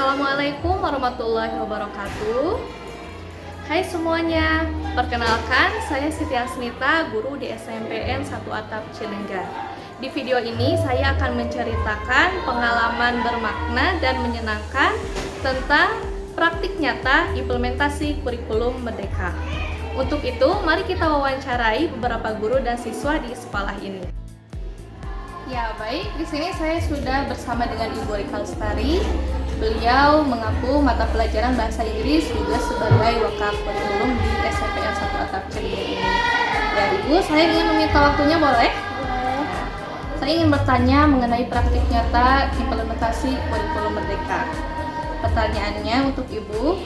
Assalamualaikum warahmatullahi wabarakatuh. Hai semuanya, perkenalkan saya Siti Asmita, guru di SMPN 1 Atap Cilengga. Di video ini saya akan menceritakan pengalaman bermakna dan menyenangkan tentang praktik nyata implementasi kurikulum Merdeka. Untuk itu, mari kita wawancarai beberapa guru dan siswa di sekolah ini. Ya baik, di sini saya sudah bersama dengan Ibu Rika Lestari. Beliau mengaku mata pelajaran bahasa Inggris juga sebagai wakaf kurikulum di SMPN 1 Atap Cilengga ini. Ya Ibu, saya ingin meminta waktunya boleh? Boleh. Saya ingin bertanya mengenai praktik nyata implementasi kurikulum Merdeka. Pertanyaannya untuk Ibu,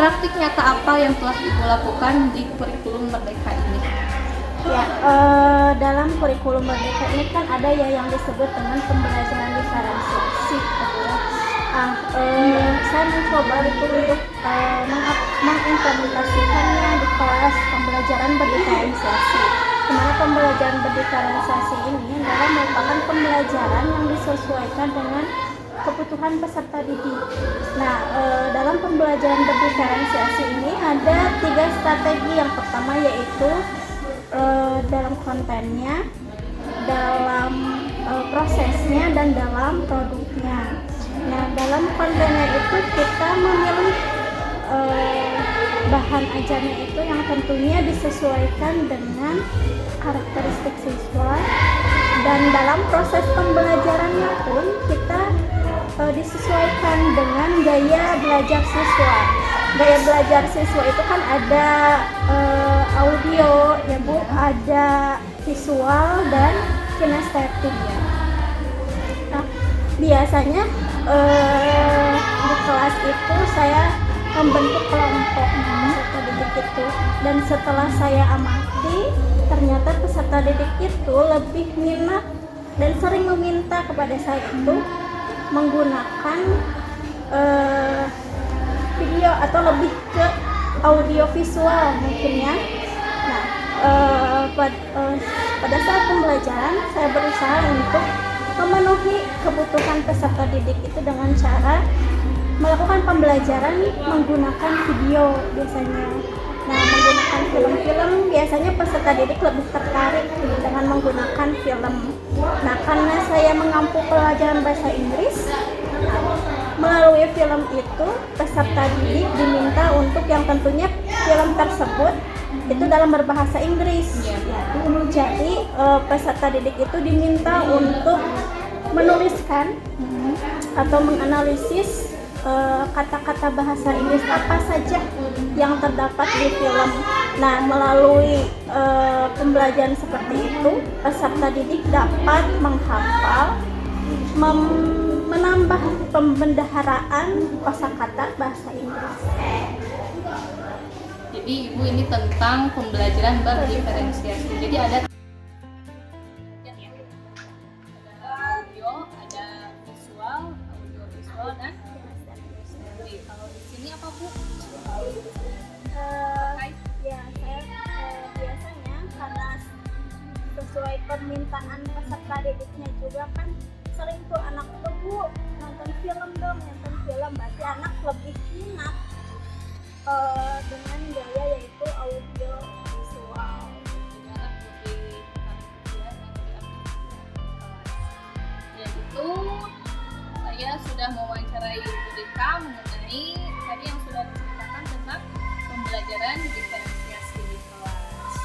praktik nyata apa yang telah Ibu lakukan di kurikulum Merdeka ini? Ya, dalam kurikulum Merdeka ini kan ada ya yang disebut dengan pembelajaran diferensiasi. Saya mencoba itu untuk mengimplementasikannya di kelas pembelajaran berdiferensiasi. Dimana pembelajaran berdiferensiasi ini adalah merupakan pembelajaran yang disesuaikan dengan kebutuhan peserta didik. Nah, dalam pembelajaran berdiferensiasi ini ada 3 strategi. Yang pertama yaitu dalam kontennya, dalam prosesnya, dan dalam produknya. Nah, dalam kontennya itu kita memilih bahan ajarnya itu yang tentunya disesuaikan dengan karakteristik siswa, dan dalam proses pembelajarannya pun kita disesuaikan dengan gaya belajar siswa. Gaya belajar siswa itu kan ada audio ya Bu, ada visual dan kinestetik ya. Nah, biasanya di kelas itu saya membentuk kelompok peserta didik itu, dan setelah saya amati ternyata peserta didik itu lebih minat dan sering meminta kepada saya itu menggunakan video atau lebih ke audio visual mungkin ya. Nah, pada saat pembelajaran saya berusaha untuk memenuhi kebutuhan peserta didik itu dengan cara melakukan pembelajaran menggunakan video biasanya. Nah, menggunakan film-film biasanya peserta didik lebih tertarik dengan menggunakan film. Nah, karena saya mengampu pelajaran bahasa Inggris, melalui film itu peserta didik diminta untuk yang tentunya film tersebut itu dalam berbahasa Inggris. Jadi peserta didik itu diminta untuk menuliskan atau menganalisis kata-kata bahasa Inggris apa saja yang terdapat di film. Nah, melalui pembelajaran seperti itu peserta didik dapat menghafal, menambah pembendaharaan kosakata bahasa Inggris. Jadi Ibu ini tentang pembelajaran berdiferensiasi. Jadi ada audio, ada visual, audio visual dan kinestetik. Kalau di sini apa Bu? Ya, saya biasanya karena sesuai permintaan peserta didiknya juga kan sering tuh anak tuh Bu nonton film dong, berarti anak lebih minat dengan gaya yaitu audio visual. Ya itu saya sudah mewawancarai Ibu Rika mengenai tadi yang sudah diceritakan tentang pembelajaran diferensiasi di kelas.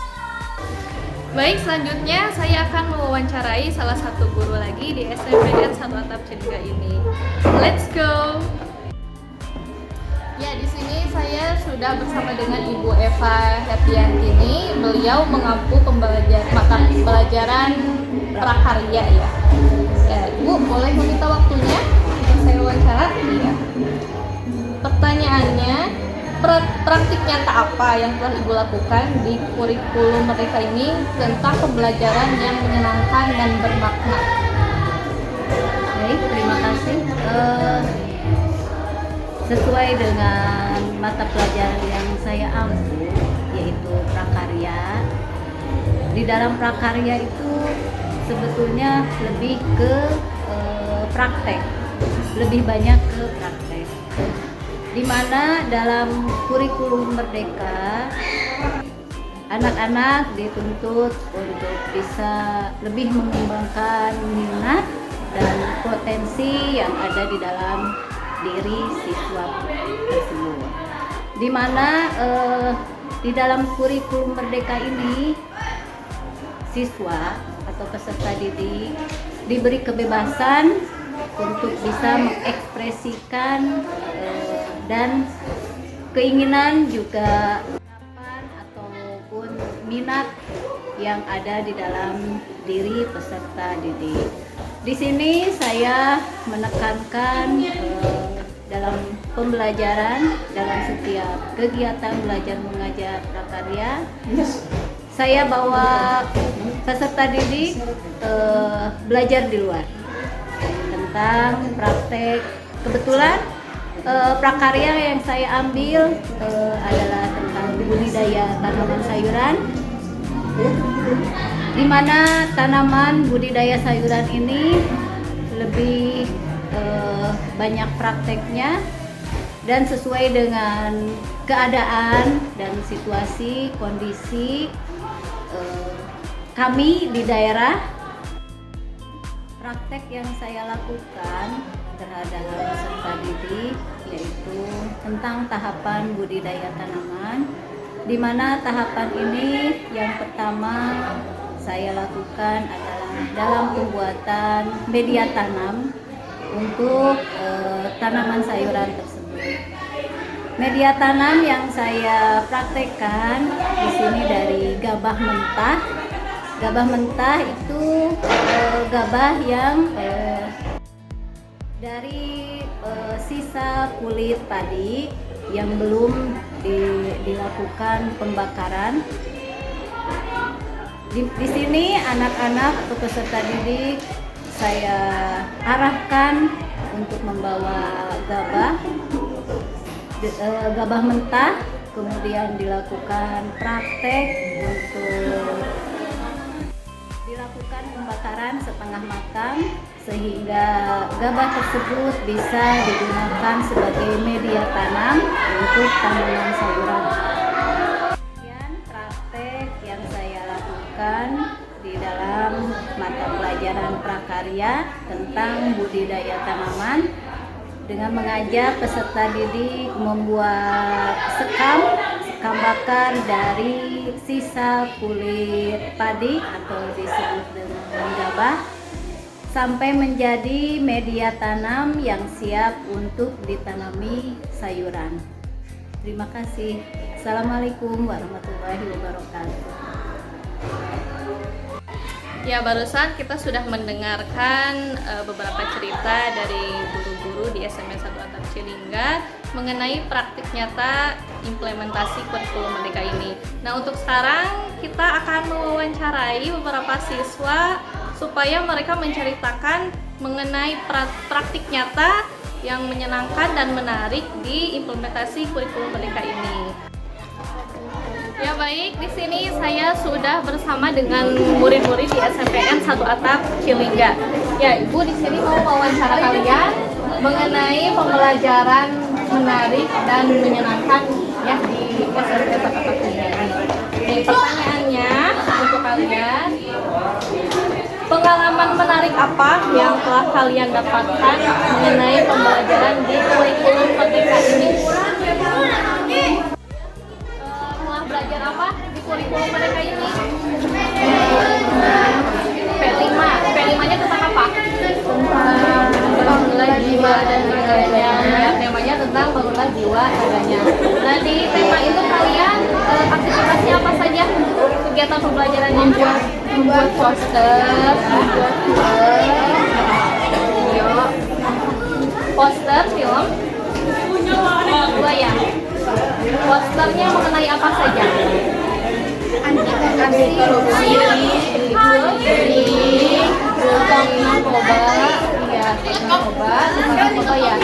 Baik, selanjutnya saya akan mewawancarai salah satu guru lagi di SMPN 1 Atap Cilengga ini. Let's go. Ya, di sini saya sudah bersama dengan Ibu Eva Herdiantini. Beliau mengampu mata pelajaran prakarya ya. Ya, Ibu boleh meminta waktunya untuk saya wawancara? Iya. Pertanyaannya, praktik nyata apa yang telah Ibu lakukan di kurikulum Merdeka ini tentang pembelajaran yang menyenangkan dan bermakna? Baik, terima kasih. Sesuai dengan mata pelajaran yang saya ambil, yaitu prakarya. Di dalam prakarya itu sebetulnya lebih ke praktek. lebih banyak ke praktek. Di mana dalam kurikulum Merdeka, anak-anak dituntut untuk bisa lebih mengembangkan minat dan potensi yang ada di dalam diri siswa tersebut. Di mana di dalam kurikulum Merdeka ini siswa atau peserta didik diberi kebebasan untuk bisa mengekspresikan dan keinginan juga harapan ataupun minat yang ada di dalam diri peserta didik. Di sini saya menekankan dalam pembelajaran, dalam setiap kegiatan belajar mengajar prakarya, saya bawa peserta didik belajar di luar tentang praktek. Kebetulan prakarya yang saya ambil adalah tentang budidaya tanaman sayuran, di mana tanaman budidaya sayuran ini lebih banyak prakteknya dan sesuai dengan keadaan dan situasi kondisi kami di daerah. Praktek yang saya lakukan terhadap peserta didik yaitu tentang tahapan budidaya tanaman, di mana tahapan ini yang pertama saya lakukan adalah dalam pembuatan media tanam untuk tanaman sayuran tersebut. Media tanam yang saya praktekkan di sini dari gabah mentah. Gabah mentah itu gabah yang dari sisa kulit padi yang belum dilakukan pembakaran. Di sini anak-anak atau peserta didik saya arahkan untuk membawa gabah mentah, kemudian dilakukan praktek untuk dilakukan pembakaran setengah matang sehingga gabah tersebut bisa digunakan sebagai media tanam untuk tanaman sayuran. Kemudian praktek yang saya lakukan di dalam mata pelajaran prakarya tentang budidaya tanaman dengan mengajak peserta didik membuat sekam bakar dari sisa kulit padi atau disebut dengan gabah sampai menjadi media tanam yang siap untuk ditanami sayuran. Terima kasih. Assalamualaikum warahmatullahi wabarakatuh. Ya, barusan kita sudah mendengarkan beberapa cerita dari guru-guru di SMP 1 Atap Cilingga mengenai praktik nyata implementasi kurikulum Merdeka ini. Nah, untuk sekarang kita akan mewawancarai beberapa siswa supaya mereka menceritakan mengenai praktik nyata yang menyenangkan dan menarik di implementasi kurikulum Merdeka ini. Ya baik, di sini saya sudah bersama dengan murid-murid di SMPN 1 Atap Cilingga. Ya, Ibu di sini mau wawancara kalian mengenai pembelajaran menarik dan menyenangkan ya di SMP 1 Atap Cilingga ini. Jadi pertanyaannya untuk kalian, pengalaman menarik apa yang telah kalian dapatkan mengenai pembelajaran di kurikulum Merdeka ini? Belajar apa di kurikulum Merdeka ini? P5-nya tentang apa? Tentang bangunlah jiwa dan raganya. Temanya tentang bangunlah jiwa raganya. Nah, di tema itu kalian aktivitasnya apa saja? Kegiatan pembelajarannya? Membuat poster, membuat video, poster, film, dua ya. Posternya mengenai apa saja? Anti korupsi, narkoba, iya, narkoba ya.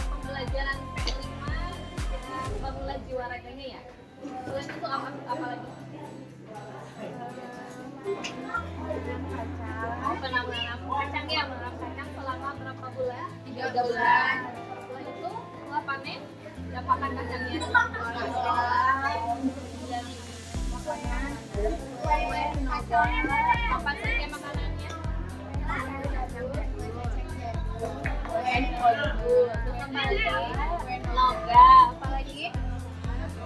Pembelajaran P5 bangunlah jiwa raganya ya. Selain itu apa lagi? Penanganan kacang ya, 3 bulan. Setelah itu setelah panen dapatkan kacangnya. Apa saja makanannya? Loga, apalagi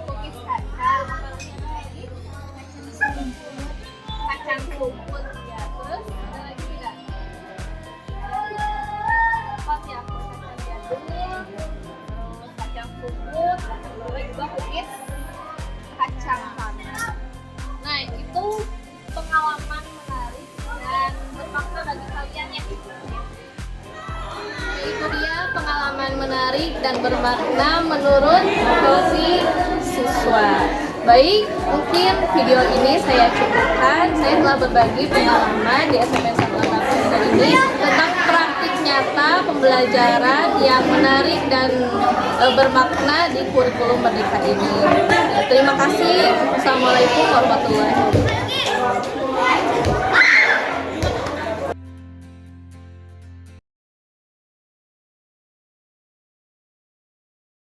cookies kacang, apalagi kacang rumput ya. Terus ada lagi tidak? Apa ya? Kacang jadul, terus kacang rumput, terus juga cookies kacang tanah. Nah, itu pengalaman menarik dan bermakna bagi kalian ya. Itu dia pengalaman menarik dan bermakna menurut versi siswa. Baik, mungkin video ini saya cukupkan. Saya telah berbagi pengalaman di SMPN 1 Atap Cilengga ini tentang praktik nyata pembelajaran yang menarik dan bermakna di kurikulum Merdeka ini. Terima kasih. Wassalamualaikum warahmatullahi wabarakatuh.